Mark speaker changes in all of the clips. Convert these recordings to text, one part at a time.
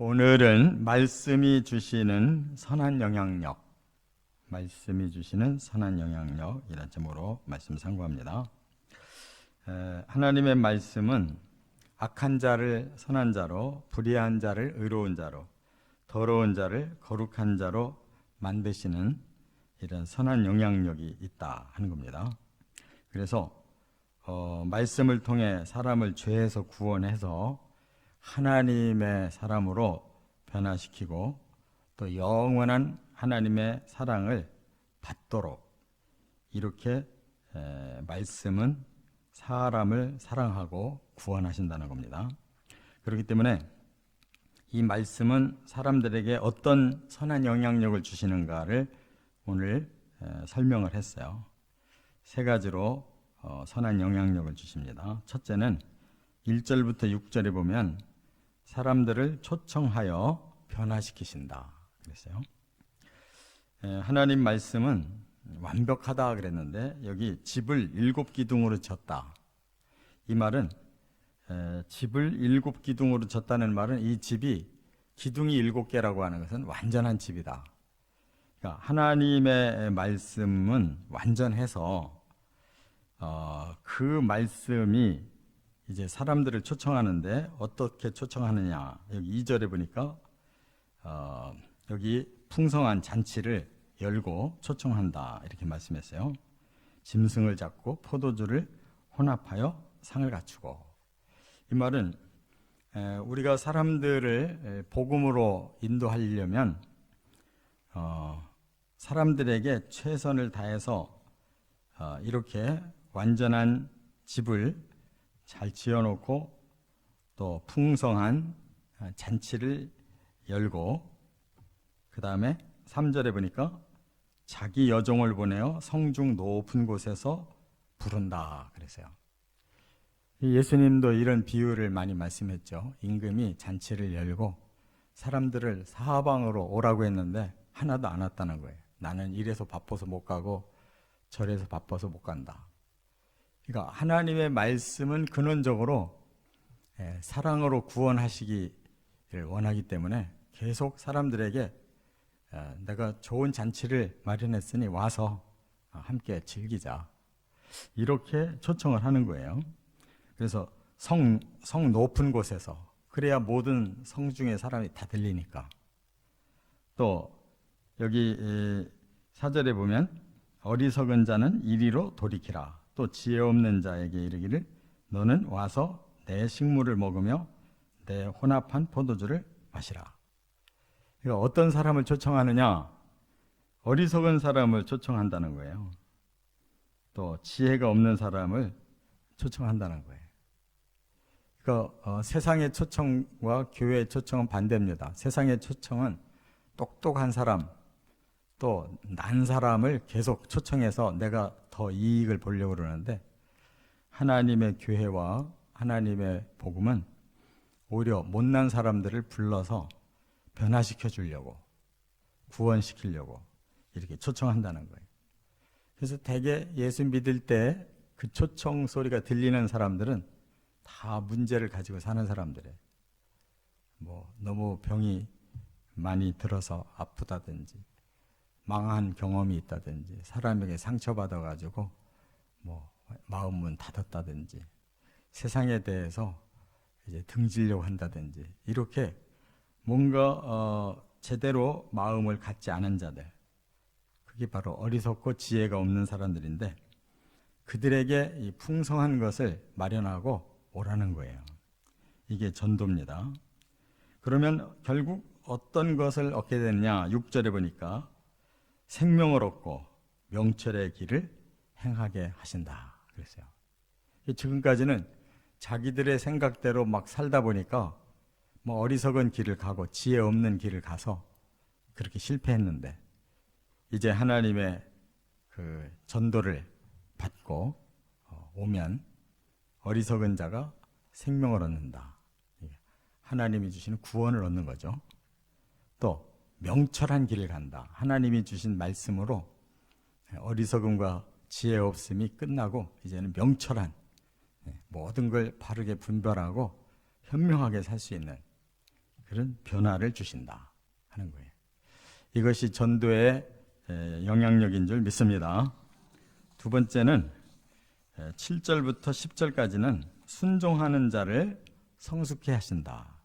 Speaker 1: 오늘은 말씀이 주시는 선한 영향력, 이란 제목으로 말씀 상고합니다. 하나님의 말씀은 악한 자를 선한 자로, 불의한 자를 의로운 자로, 더러운 자를 거룩한 자로 만드시는 이런 선한 영향력이 있다 하는 겁니다. 그래서 말씀을 통해 사람을 죄에서 구원해서 하나님의 사람으로 변화시키고 또 영원한 하나님의 사랑을 받도록 이렇게 말씀은 사람을 사랑하고 구원하신다는 겁니다. 그렇기 때문에 이 말씀은 사람들에게 어떤 선한 영향력을 주시는가를 오늘 설명을 했어요. 세 가지로 선한 영향력을 주십니다. 첫째는 1절부터 6절에 보면 사람들을 초청하여 변화시키신다 그랬어요. 하나님 말씀은 완벽하다 그랬는데 여기 집을 7기둥으로 졌다. 이 말은 집을 7기둥으로 졌다는 말은 이 집이 기둥이 7개라고 하는 것은 완전한 집이다. 그러니까 하나님의 말씀은 완전해서 그 말씀이 이제 사람들을 초청하는데 어떻게 초청하느냐. 여기 2절에 보니까 여기 풍성한 잔치를 열고 초청한다 이렇게 말씀했어요. 짐승을 잡고 포도주를 혼합하여 상을 갖추고. 이 말은 우리가 사람들을 복음으로 인도하려면 사람들에게 최선을 다해서 이렇게 완전한 집을 잘 지어놓고 또 풍성한 잔치를 열고 그 다음에 3절에 보니까 자기 여종을 보내어 성중 높은 곳에서 부른다 그랬어요. 예수님도 이런 비유를 많이 말씀했죠. 임금이 잔치를 열고 사람들을 사방으로 오라고 했는데 하나도 안 왔다는 거예요. 나는 이래서 바빠서 못 가고 저래서 바빠서 못 간다. 그러니까 하나님의 말씀은 근원적으로 사랑으로 구원하시기를 원하기 때문에 계속 사람들에게 내가 좋은 잔치를 마련했으니 와서 함께 즐기자 이렇게 초청을 하는 거예요. 그래서 성 높은 곳에서 그래야 모든 성중의 사람이 다 들리니까. 또 여기 4절에 보면 어리석은 자는 이리로 돌이키라. 또 지혜 없는 자에게 이르기를 너는 와서 내 식물을 먹으며 내 혼합한 포도주를 마시라. 그러니까 어떤 사람을 초청하느냐? 어리석은 사람을 초청한다는 거예요. 또 지혜가 없는 사람을 초청한다는 거예요. 그러니까 세상의 초청과 교회의 초청은 반대입니다. 세상의 초청은 똑똑한 사람, 또 난 사람을 계속 초청해서 내가 더 이익을 보려고 그러는데 하나님의 교회와 하나님의 복음은 오히려 못난 사람들을 불러서 변화시켜 주려고 구원시키려고 이렇게 초청한다는 거예요. 그래서 대개 예수 믿을 때 그 초청 소리가 들리는 사람들은 다 문제를 가지고 사는 사람들이에요. 뭐 너무 병이 많이 들어서 아프다든지 망한 경험이 있다든지 사람에게 상처받아가지고 뭐 마음문 닫았다든지 세상에 대해서 이제 등지려고 한다든지 이렇게 뭔가 제대로 마음을 갖지 않은 자들, 그게 바로 어리석고 지혜가 없는 사람들인데 그들에게 이 풍성한 것을 마련하고 오라는 거예요. 이게 전도입니다. 그러면 결국 어떤 것을 얻게 되느냐? 6절에 보니까 생명을 얻고 명철의 길을 행하게 하신다 그랬어요. 지금까지는 자기들의 생각대로 막 살다 보니까 뭐 어리석은 길을 가고 지혜 없는 길을 가서 그렇게 실패했는데 이제 하나님의 그 전도를 받고 오면 어리석은 자가 생명을 얻는다. 하나님이 주시는 구원을 얻는 거죠. 또 명철한 길을 간다. 하나님이 주신 말씀으로 어리석음과 지혜 없음이 끝나고 이제는 명철한 모든 걸 바르게 분별하고 현명하게 살 수 있는 그런 변화를 주신다 하는 거예요. 이것이 전도의 영향력인 줄 믿습니다. 두 번째는 7절부터 10절까지는 순종하는 자를 성숙해 하신다.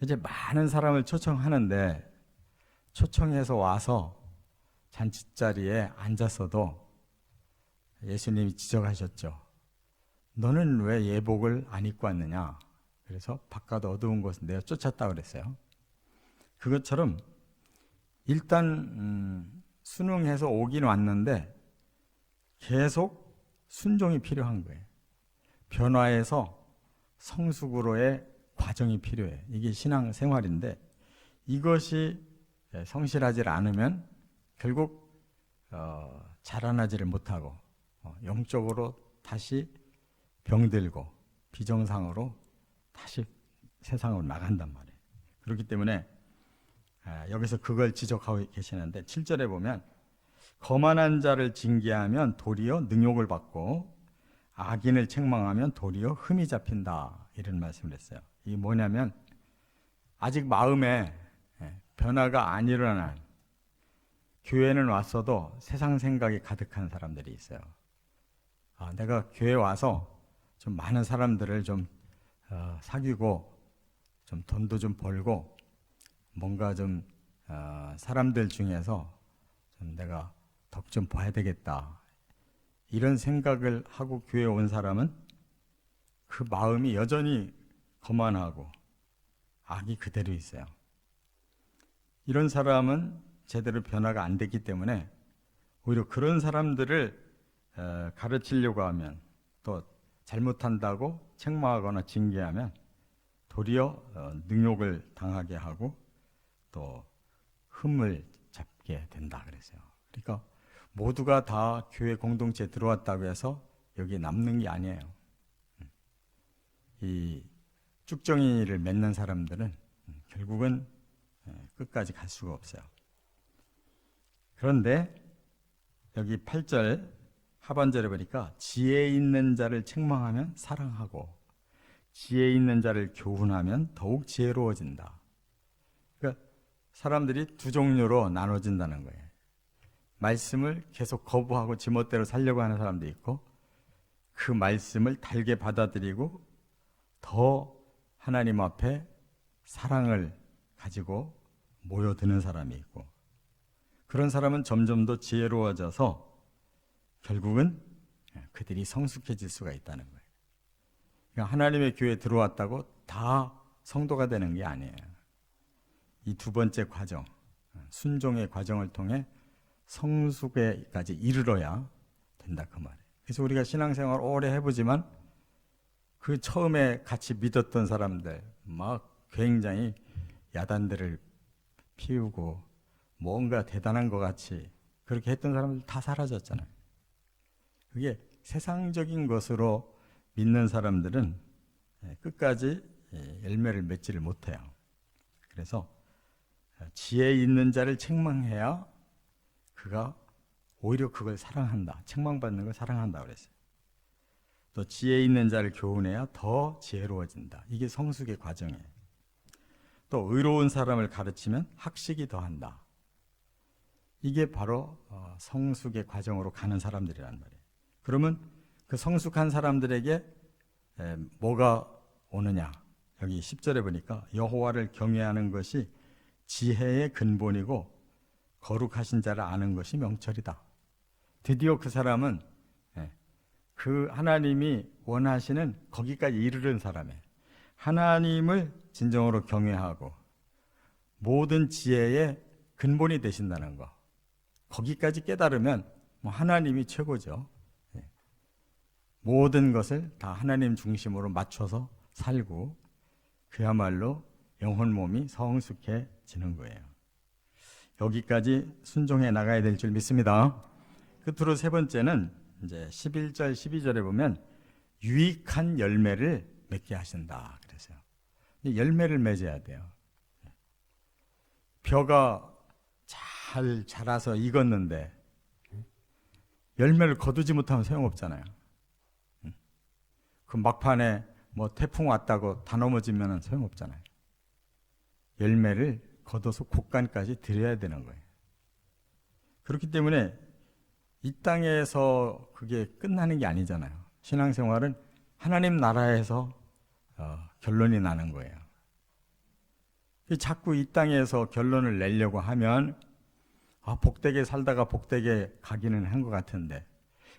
Speaker 1: 이제 많은 사람을 초청하는데 초청해서 와서 잔치자리에 앉았어도 예수님이 지적하셨죠. 너는 왜 예복을 안 입고 왔느냐? 그래서 바깥 어두운 곳을 내어 쫓았다 그랬어요. 그것처럼 일단 순응해서 오긴 왔는데 계속 순종이 필요한 거예요. 변화에서 성숙으로의 과정이 필요해. 이게 신앙 생활인데 이것이 성실하지 않으면 결국 자라나지를 못하고 영적으로 다시 병들고 비정상으로 다시 세상으로 나간단 말이에요. 그렇기 때문에 여기서 그걸 지적하고 계시는데 7절에 보면 거만한 자를 징계하면 도리어 능욕을 받고 악인을 책망하면 도리어 흠이 잡힌다 이런 말씀을 했어요. 이게 뭐냐면 아직 마음에 변화가 안 일어난 교회는 왔어도 세상 생각이 가득한 사람들이 있어요. 내가 교회 와서 좀 많은 사람들을 좀 사귀고 좀 돈도 좀 벌고 뭔가 좀 사람들 중에서 좀 내가 덕 좀 봐야 되겠다 이런 생각을 하고 교회에 온 사람은 그 마음이 여전히 거만하고 악이 그대로 있어요. 이런 사람은 제대로 변화가 안 됐기 때문에 오히려 그런 사람들을 가르치려고 하면 또 잘못한다고 책망하거나 징계하면 도리어 능욕을 당하게 하고 또 흠을 잡게 된다 그랬어요. 그러니까 모두가 다 교회 공동체에 들어왔다고 해서 여기 남는 게 아니에요. 이 쭉정이를 맺는 사람들은 결국은 끝까지 갈 수가 없어요. 그런데 여기 8절 하반절에 보니까 지혜 있는 자를 책망하면 사랑하고 지혜 있는 자를 교훈하면 더욱 지혜로워진다. 그러니까 사람들이 두 종류로 나눠진다는 거예요. 말씀을 계속 거부하고 지멋대로 살려고 하는 사람도 있고 그 말씀을 달게 받아들이고 더 하나님 앞에 사랑을 가지고 모여드는 사람이 있고 그런 사람은 점점 더 지혜로워져서 결국은 그들이 성숙해질 수가 있다는 거예요. 그러니까 하나님의 교회에 들어왔다고 다 성도가 되는 게 아니에요. 이 두 번째 과정, 순종의 과정을 통해 성숙에까지 이르러야 된다 그 말이에요. 그래서 우리가 신앙생활 오래 해보지만 그 처음에 같이 믿었던 사람들 막 굉장히 야단들을 피우고 뭔가 대단한 것 같이 그렇게 했던 사람들 다 사라졌잖아요. 그게 세상적인 것으로 믿는 사람들은 끝까지 열매를 맺지를 못해요. 그래서 지혜 있는 자를 책망해야 그가 오히려 그걸 사랑한다. 책망받는 걸 사랑한다 그랬어요. 또 지혜 있는 자를 교훈해야 더 지혜로워진다. 이게 성숙의 과정이에요. 또 의로운 사람을 가르치면 학식이 더한다. 이게 바로 성숙의 과정으로 가는 사람들이란 말이에요. 그러면 그 성숙한 사람들에게 뭐가 오느냐? 여기 10절에 보니까 여호와를 경외하는 것이 지혜의 근본이고 거룩하신 자를 아는 것이 명철이다. 드디어 그 사람은 그 하나님이 원하시는 거기까지 이르는 사람이에요. 하나님을 진정으로 경외하고 모든 지혜의 근본이 되신다는 거. 거기까지 깨달으면 하나님이 최고죠. 모든 것을 다 하나님 중심으로 맞춰서 살고 그야말로 영혼 몸이 성숙해지는 거예요. 여기까지 순종해 나가야 될 줄 믿습니다. 끝으로 세 번째는 이제 11절, 12절에 보면 유익한 열매를 맺게 하신다 그랬어요. 열매를 맺어야 돼요. 벼가 잘 자라서 익었는데 열매를 거두지 못하면 소용없잖아요. 그 막판에 뭐 태풍 왔다고 다 넘어지면 소용없잖아요. 열매를 거둬서 곡간까지 드려야 되는 거예요. 그렇기 때문에 이 땅에서 그게 끝나는 게 아니잖아요. 신앙생활은 하나님 나라에서 결론이 나는 거예요. 자꾸 이 땅에서 결론을 내려고 하면 복되게 살다가 복되게 가기는 한 것 같은데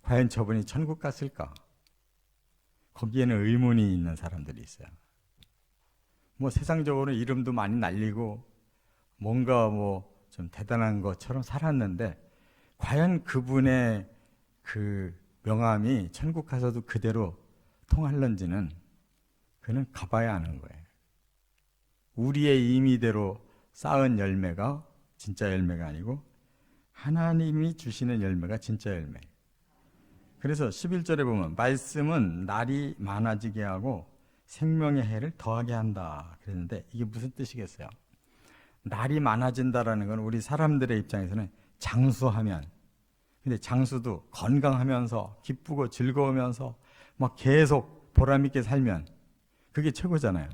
Speaker 1: 과연 저분이 천국 갔을까? 거기에는 의문이 있는 사람들이 있어요. 뭐 세상적으로 이름도 많이 날리고 뭔가 뭐 좀 대단한 것처럼 살았는데 과연 그분의 그 명함이 천국 가서도 그대로 통할런지는 그는 가봐야 아는 거예요. 우리의 임의대로 쌓은 열매가 진짜 열매가 아니고 하나님이 주시는 열매가 진짜 열매. 그래서 11절에 보면 말씀은 날이 많아지게 하고 생명의 해를 더하게 한다 그랬는데 이게 무슨 뜻이겠어요? 날이 많아진다라는 건 우리 사람들의 입장에서는 장수하면, 근데 장수도 건강하면서 기쁘고 즐거우면서 막 계속 보람있게 살면 그게 최고잖아요.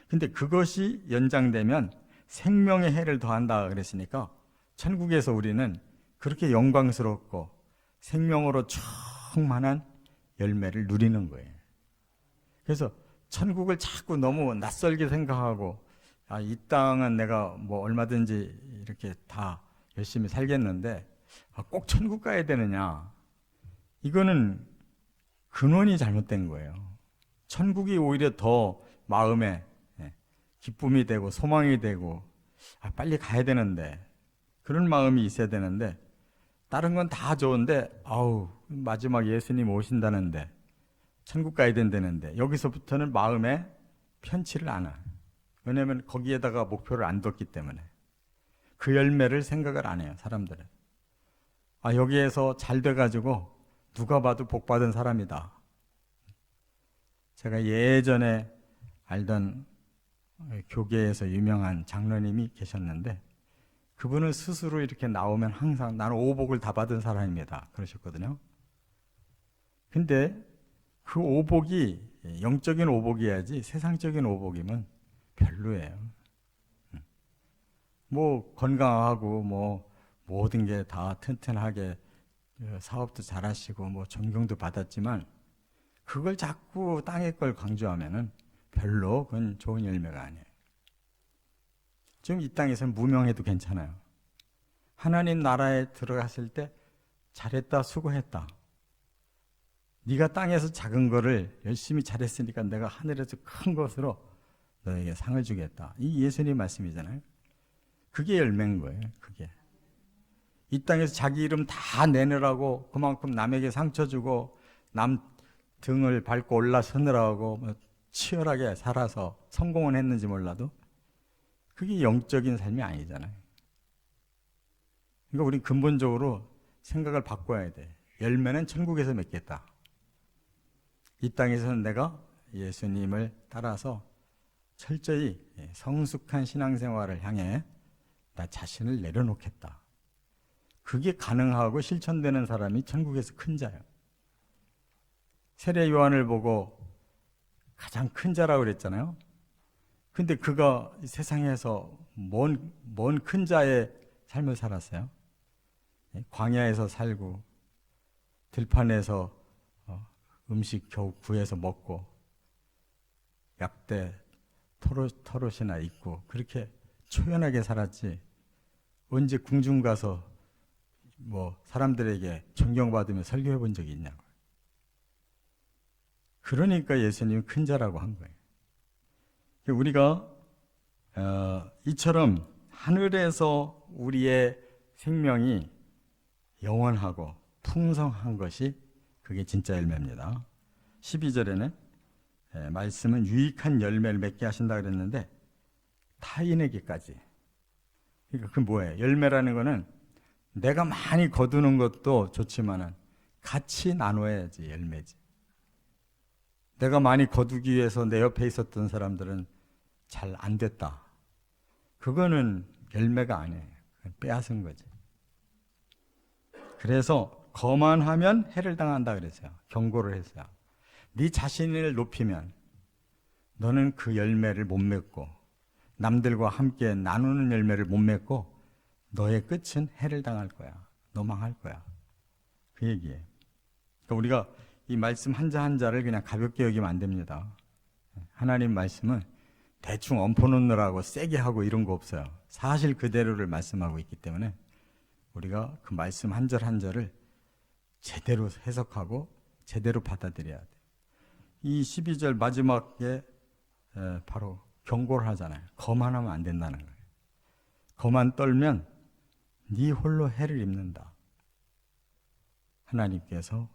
Speaker 1: 근데 그것이 연장되면 생명의 해를 더한다 그랬으니까 천국에서 우리는 그렇게 영광스럽고 생명으로 충만한 열매를 누리는 거예요. 그래서 천국을 자꾸 너무 낯설게 생각하고 이 땅은 내가 뭐 얼마든지 이렇게 다 열심히 살겠는데 꼭 천국 가야 되느냐? 이거는 근원이 잘못된 거예요. 천국이 오히려 더 마음에 기쁨이 되고 소망이 되고 빨리 가야 되는데 그런 마음이 있어야 되는데 다른 건 다 좋은데 마지막 예수님 오신다는데 천국 가야 된다는데 여기서부터는 마음에 편치를 않아. 왜냐하면 거기에다가 목표를 안 뒀기 때문에 그 열매를 생각을 안 해요. 사람들은 여기에서 잘 돼가지고 누가 봐도 복 받은 사람이다. 제가 예전에 알던 교계에서 유명한 장로님이 계셨는데 그분은 스스로 이렇게 나오면 항상 나는 오복을 다 받은 사람입니다 그러셨거든요. 근데 그 오복이 영적인 오복이어야지 세상적인 오복이면 별로예요. 뭐 건강하고 뭐 모든 게 다 튼튼하게 사업도 잘하시고 뭐 존경도 받았지만 그걸 자꾸 땅의 걸 강조하면은 별로 그건 좋은 열매가 아니에요. 지금 이 땅에서는 무명해도 괜찮아요. 하나님 나라에 들어갔을 때 잘했다, 수고했다. 네가 땅에서 작은 거를 열심히 잘했으니까 내가 하늘에서 큰 것으로 너에게 상을 주겠다. 이 예수님 말씀이잖아요. 그게 열매인 거예요. 그게. 이 땅에서 자기 이름 다 내느라고 그만큼 남에게 상처 주고 남 등을 밟고 올라서느라고 치열하게 살아서 성공은 했는지 몰라도 그게 영적인 삶이 아니잖아요. 그러니까 우리 근본적으로 생각을 바꿔야 돼. 열매는 천국에서 맺겠다. 이 땅에서는 내가 예수님을 따라서 철저히 성숙한 신앙생활을 향해 나 자신을 내려놓겠다. 그게 가능하고 실천되는 사람이 천국에서 큰 자예요. 세례 요한을 보고 가장 큰 자라고 그랬잖아요. 근데 그가 세상에서 뭔 큰 자의 삶을 살았어요. 광야에서 살고 들판에서 음식 겨우 구해서 먹고 약대 털옷이나 입고 그렇게 초연하게 살았지 언제 궁중 가서 뭐 사람들에게 존경받으며 설교해 본 적이 있냐고. 그러니까 예수님이 큰 자라고 한 거예요. 우리가 이처럼 하늘에서 우리의 생명이 영원하고 풍성한 것이 그게 진짜 열매입니다. 12절에는 말씀은 유익한 열매를 맺게 하신다 그랬는데 타인에게까지. 그러니까 그 뭐예요? 열매라는 거는 내가 많이 거두는 것도 좋지만은 같이 나눠야지 열매지. 내가 많이 거두기 위해서 내 옆에 있었던 사람들은 잘 안 됐다. 그거는 열매가 아니에요. 빼앗은 거지. 그래서 거만하면 해를 당한다 그랬어요. 경고를 했어요. 네 자신을 높이면 너는 그 열매를 못 맺고 남들과 함께 나누는 열매를 못 맺고 너의 끝은 해를 당할 거야. 너 망할 거야. 그 얘기예요. 그러니까 우리가 이 말씀 한자 한자를 그냥 가볍게 여기면 안 됩니다. 하나님 말씀은 대충 엎어놓느라고 세게 하고 이런 거 없어요. 사실 그대로를 말씀하고 있기 때문에 우리가 그 말씀 한 절 한 절을 제대로 해석하고 제대로 받아들여야 돼요. 이 12절 마지막에 바로 경고를 하잖아요. 거만하면 안 된다는 거예요. 거만 떨면 네 홀로 해를 입는다. 하나님께서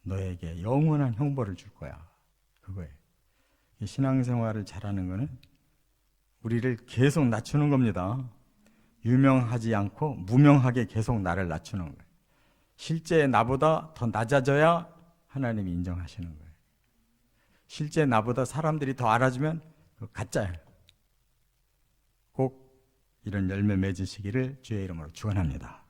Speaker 1: 너에게 영원한 형벌을 줄 거야. 그거예요. 신앙생활을 잘하는 거는 우리를 계속 낮추는 겁니다. 유명하지 않고 무명하게 계속 나를 낮추는 거예요. 실제 나보다 더 낮아져야 하나님이 인정하시는 거예요. 실제 나보다 사람들이 더 알아주면 가짜예요. 꼭 이런 열매 맺으시기를 주의 이름으로 축원합니다.